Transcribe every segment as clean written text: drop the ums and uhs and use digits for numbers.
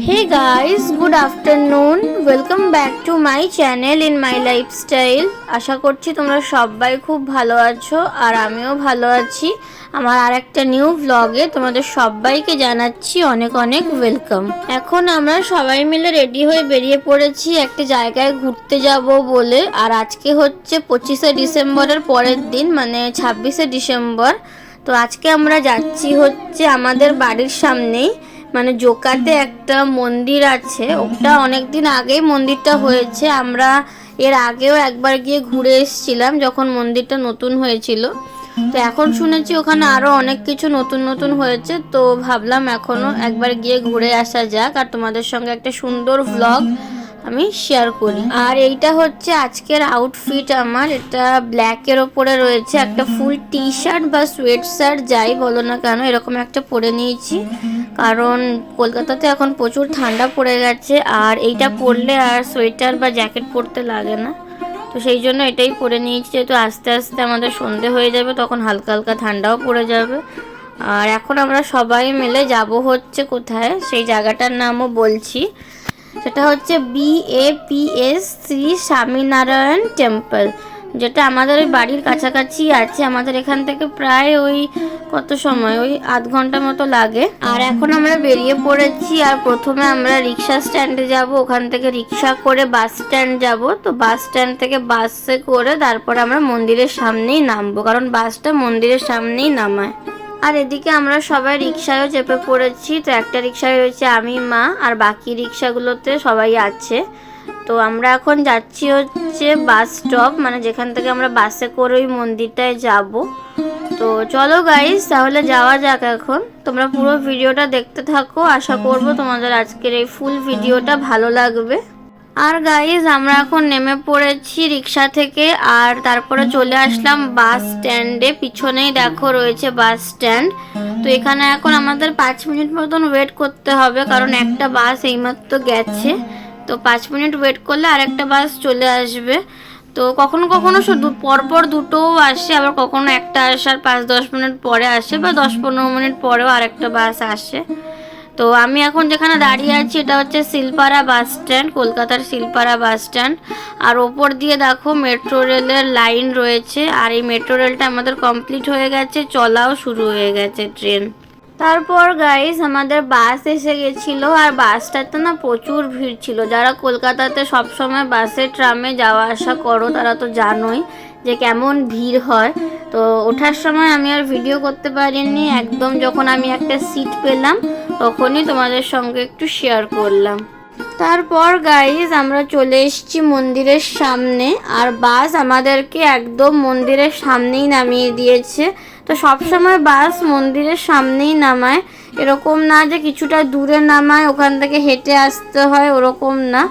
Hey guys, good afternoon. Welcome back to my channel in my lifestyle. আশা করছি তোমরা সবাই খুব ভালো আছো আর আমিও ভালো আছি। আমার আরেকটা নিউ ভ্লগে তোমাদের সবাইকে জানাচ্ছি অনেক অনেক ওয়েলকাম। এখন আমরা সবাই মিলে রেডি হয়ে বেরিয়ে পড়েছি একটা জায়গায় ঘুরতে যাব বলে। আর আজকে হচ্ছে 25শে ডিসেম্বরের পরের দিন, মানে 26শে ডিসেম্বর। তো আজকে আমরা যাচ্ছি হচ্ছে আমাদের বাড়ির সামনেই, মানে জোকাতে একটা মন্দির আছে। ওটা অনেকদিন আগেই মন্দিরটা হয়েছে, আমরা এর আগেও একবার গিয়ে ঘুরে এসেছিলাম যখন মন্দিরটা নতুন হয়েছিল। তো এখন শুনেছি ওখানে আরও অনেক কিছু নতুন নতুন হয়েছে, তো ভাবলাম এখনও একবার গিয়ে ঘুরে আসা যাক আর তোমাদের সঙ্গে একটা সুন্দর ভ্লগ আমি শেয়ার করি। আর এইটা হচ্ছে আজকের আউটফিট আমার, এটা ব্ল্যাকের ওপরে রয়েছে একটা ফুল টি শার্ট বা সোয়েট শার্ট যাই বলো না কেন, এরকম একটা পরে নিয়েছি কারণ কলকাতাতে এখন প্রচুর ঠান্ডা পড়ে গেছে আর এইটা পরলে আর সোয়েটার বা জ্যাকেট পরতে লাগে না। তো সেই জন্য এটাই পরে নিয়েছি, যেহেতু আস্তে আস্তে আমাদের সন্ধে হয়ে যাবে, তখন হালকা হালকা ঠান্ডাও পড়ে যাবে। আর এখন আমরা সবাই মিলে যাব হচ্ছে কোথায়, সেই জায়গাটার নামও বলছি। সেটা হচ্ছে BAPS শ্রী স্বামীনারায়ণ টেম্পল, যেটা আমাদের ওই বাড়ির কাছাকাছি আছে। আমাদের এখান থেকে প্রায় ওই কত সময়, ওই আধ ঘন্টা মতো লাগে। আর এখন আমরা বেরিয়ে পড়েছি আর প্রথমে আমরা রিক্সা স্ট্যান্ডে যাব, ওখান থেকে রিক্সা করে বাস স্ট্যান্ড যাব। তো বাস স্ট্যান্ড থেকে বাসে করে তারপর আমরা মন্দিরের সামনেই নামবো, কারণ বাসটা মন্দিরের সামনেই নামায়। আর এদিকে আমরা সবাই রিক্সায়ও চেপে পড়েছি। তো একটা রিক্সায় রয়েছে আমি, মা, আর বাকি রিক্সাগুলোতে সবাই আছে। তো আমরা এখন যাচ্ছি হচ্ছে বাস স্টপ, মানে যেখান থেকে আমরা বাসে করে ওই মন্দিরটায় যাব। তো চলো গাইস, তাহলে যাওয়া যাক এখন। তোমরা পুরো ভিডিওটা দেখতে থাকো, আশা করব তোমাদের আজকের এই ফুল ভিডিওটা ভালো লাগবে। আর গাইজ আমরা এখন নেমে পড়েছি রিক্সা থেকে আর তারপরে চলে আসলাম বাস স্ট্যান্ডে। পিছনেই দেখো রয়েছে বাস স্ট্যান্ড। তো এখানে এখন আমাদের 5 মিনিট মতন ওয়েট করতে হবে, কারণ একটা বাস এইমাত্র গেছে। তো 5 মিনিট ওয়েট করলে আরেকটা বাস চলে আসবে। তো কখনো কখনো শুধু পরপর দুটোও আসে, আবার কখনো একটা আসার 5-10 মিনিট পরে আসে, বা 10-15 মিনিট পরেও আরেকটা বাস আসে। তো আমি এখন যেখানে দাঁড়িয়ে আছি এটা হচ্ছে শিলপাড়া বাস স্ট্যান্ড, কলকাতার শিলপাড়া বাস স্ট্যান্ড। আর ওপর দিয়ে দেখো মেট্রো রেলের লাইন রয়েছে, আর এই মেট্রো রেলটা আমাদের কমপ্লিট হয়ে গেছে, চলাও শুরু হয়ে গেছে ট্রেন। তারপর গাইস আমাদের বাস এসে গেছিলো, আর বাসটাতে না প্রচুর ভিড় ছিল। যারা কলকাতাতে সবসময় বাসে ট্রামে যাওয়া আসা করো তারা তো জানোই যে কেমন ভিড় হয়। তো ওঠার সময় আমি আর ভিডিও করতে পারিনি, একদম যখন আমি একটা সিট পেলাম তখনই তোমাদের সঙ্গে একটু শেয়ার করলাম। তারপর গাইজ আমরা চলে এসেছি মন্দিরের সামনে, আর বাস আমাদেরকে একদম মন্দিরের সামনেই নামিয়ে দিয়েছে। তো সবসময় বাস মন্দিরের সামনেই নামায়, এরকম না যে কিছুটা দূরে নামায় ওখান থেকে হেঁটে আসতে হয়, ওরকম না,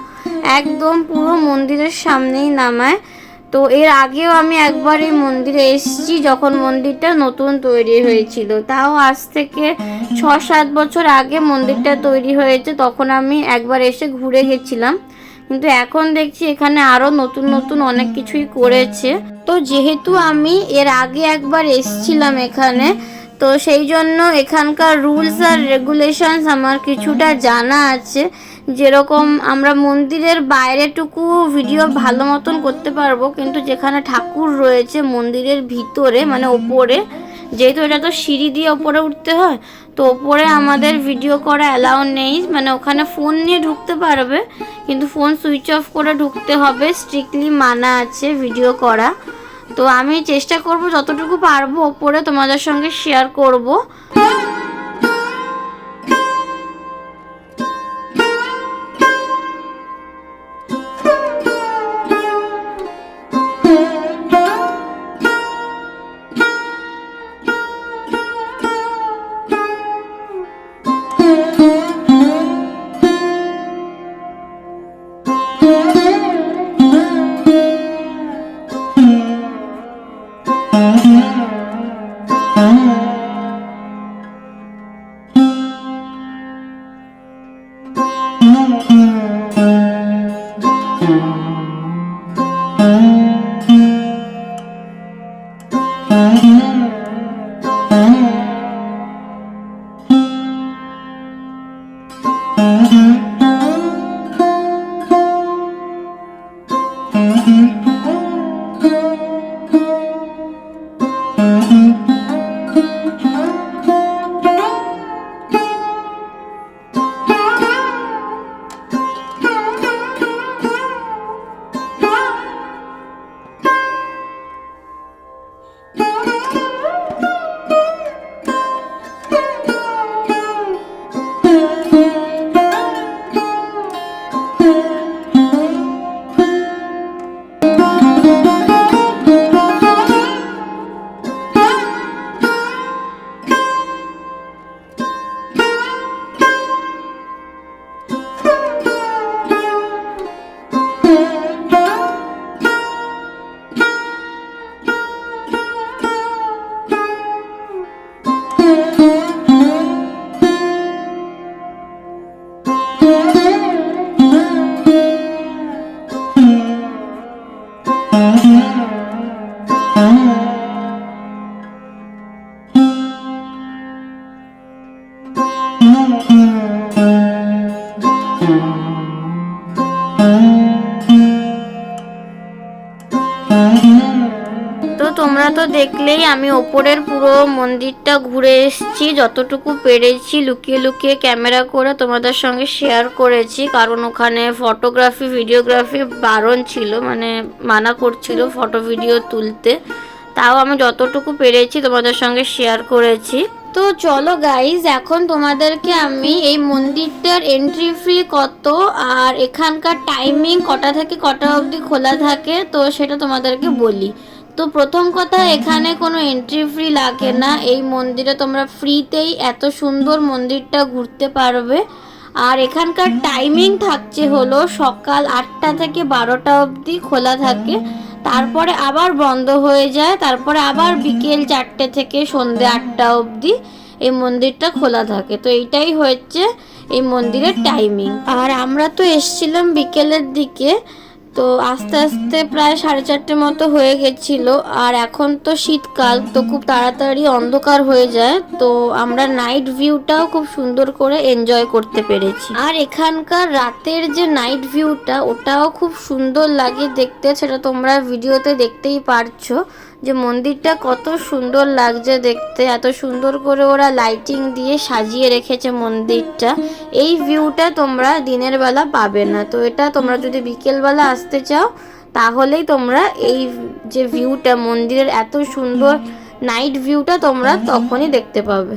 একদম পুরো মন্দিরের সামনেই নামায়। তো এর আগেও আমি একবার এই মন্দিরে এসেছি যখন মন্দিরটা নতুন তৈরি হয়েছিল, তাও আজ থেকে 6-7 বছর আগে মন্দিরটা তৈরি হয়েছে। তখন আমি একবার এসে ঘুরে গেছিলাম, কিন্তু এখন দেখছি এখানে আরও নতুন নতুন অনেক কিছুই করেছে। তো যেহেতু আমি এর আগে একবার এসেছিলাম এখানে, তো সেই জন্য এখানকার রুলস আর রেগুলেশনস আমার কিছুটা জানা আছে। যেরকম আমরা মন্দিরের বাইরেটুকু ভিডিও ভালো মতন করতে পারবো, কিন্তু যেখানে ঠাকুর রয়েছে মন্দিরের ভিতরে মানে ওপরে, যেহেতু এটা তো সিঁড়ি দিয়ে ওপরে উঠতে হয়, তো ওপরে আমাদের ভিডিও করা অ্যালাউ নেই। মানে ওখানে ফোন নিয়ে ঢুকতে পারবে, কিন্তু ফোন সুইচ অফ করে ঢুকতে হবে, স্ট্রিক্টলি মানা আছে ভিডিও করা। তো আমি চেষ্টা করব যতটুকু পারবো ওপরে তোমাদের সঙ্গে শেয়ার করব। তোমরা তো দেখলেই আমি ওপরের পুরো মন্দিরটা ঘুরে এসেছি, যতটুকু পেরেছি লুকিয়ে লুকিয়ে ক্যামেরা করে তোমাদের সঙ্গে শেয়ার করেছি, কারণ ওখানে ফটোগ্রাফি ভিডিওগ্রাফি বারণ ছিল, মানে মানা করছিল ফটো ভিডিও তুলতে। তাও আমি যতটুকু পেরেছি তোমাদের সঙ্গে শেয়ার করেছি। তো চলো গাইজ, এখন তোমাদেরকে আমি এই মন্দিরটার এন্ট্রি ফি কত আর এখানকার টাইমিং কটা থেকে কটা অবধি খোলা থাকে তো সেটা তোমাদেরকে বলি। তো প্রথম কথা, এখানে কোনো এন্ট্রি ফি লাগে না। এই মন্দিরে তোমরা ফ্রিতেই এত সুন্দর মন্দিরটা ঘুরতে পারবে। আর এখানকার টাইমিং থাকছে হলো সকাল 8টা থেকে 12টা অবধি খোলা থাকে, তারপরে আবার বন্ধ হয়ে যায়, তারপরে আবার বিকেল 4টে থেকে সন্ধ্যে 8টা অবধি এই মন্দিরটা খোলা থাকে। তো এইটাই হচ্ছে এই মন্দিরের টাইমিং। আর আমরা তো এসছিলাম বিকেলের দিকে, তো আস্তে আস্তে প্রায় 4:30 মতো হয়ে গেছিলো। আর এখন তো শীতকাল, তো খুব তাড়াতাড়ি অন্ধকার হয়ে যায়, তো আমরা নাইট ভিউটাও খুব সুন্দর করে এনজয় করতে পেরেছি। আর এখানকার রাতের যে নাইট ভিউটা ওটাও খুব সুন্দর লাগে দেখতে, সেটা তোমরা ভিডিওতে দেখতেই পারছো যে মন্দিরটা কত সুন্দর লাগছে দেখতে। এত সুন্দর করে ওরা লাইটিং দিয়ে সাজিয়ে রেখেছে মন্দিরটা। এই ভিউটা তোমরা দিনের বেলা পাবে না। তো এটা তোমরা যদি বিকেলবেলা আসতে চাও তাহলেই তোমরা এই যে ভিউটা, মন্দিরের এত সুন্দর নাইট ভিউটা তোমরা তখনই দেখতে পাবে।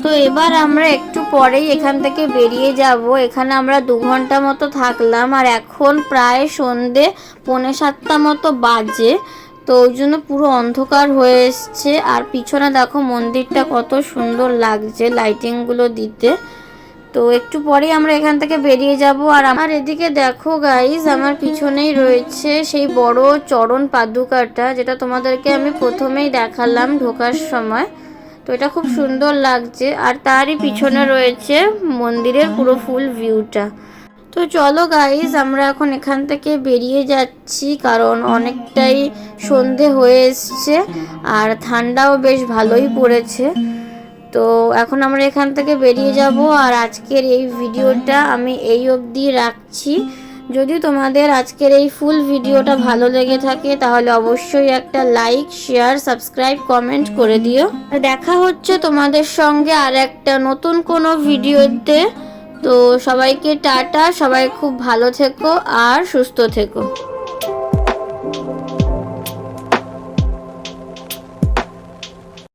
তো এবার আমরা একটু পরেই এখান থেকে বেরিয়ে যাব। এখানে আমরা 2 ঘন্টা মতো থাকলাম, আর এখন প্রায় সন্ধে 6:45 মতো বাজে। তো ওই জন্য পুরো অন্ধকার হয়ে এসছে। আর পিছনে দেখো মন্দিরটা কত সুন্দর লাগছে লাইটিংগুলো দিতে। তো একটু পরেই আমরা এখান থেকে বেরিয়ে যাব। আর আমার এদিকে দেখো গাইজ, আমার পিছনেই রয়েছে সেই বড় চরণ পাদুকাটা, যেটা তোমাদেরকে আমি প্রথমেই দেখালাম ঢোকার সময়। তো এটা খুব সুন্দর লাগছে। আর তারই পিছনে রয়েছে মন্দিরের পুরো ফুল ভিউটা। তো চলো গাইজ, আমরা এখন এখান থেকে বেরিয়ে যাচ্ছি, কারণ অনেকটাই সন্ধে হয়ে এসছে আর ঠান্ডাও বেশ ভালোই পড়েছে। তো এখন আমরা এখান থেকে বেরিয়ে যাব। আর আজকের এই ভিডিওটা আমি এই অবধি রাখছি। যদি তোমাদের আজকের এই ফুল ভিডিওটা ভালো লেগে থাকে তাহলে অবশ্যই একটা লাইক, শেয়ার, সাবস্ক্রাইব, কমেন্ট করে দিও। দেখা হচ্ছে তোমাদের সঙ্গে আর একটা নতুন কোনো ভিডিওতে। তো সবাইকে টাটা, সবাই খুব ভালো থেকো আর সুস্থ থেকো।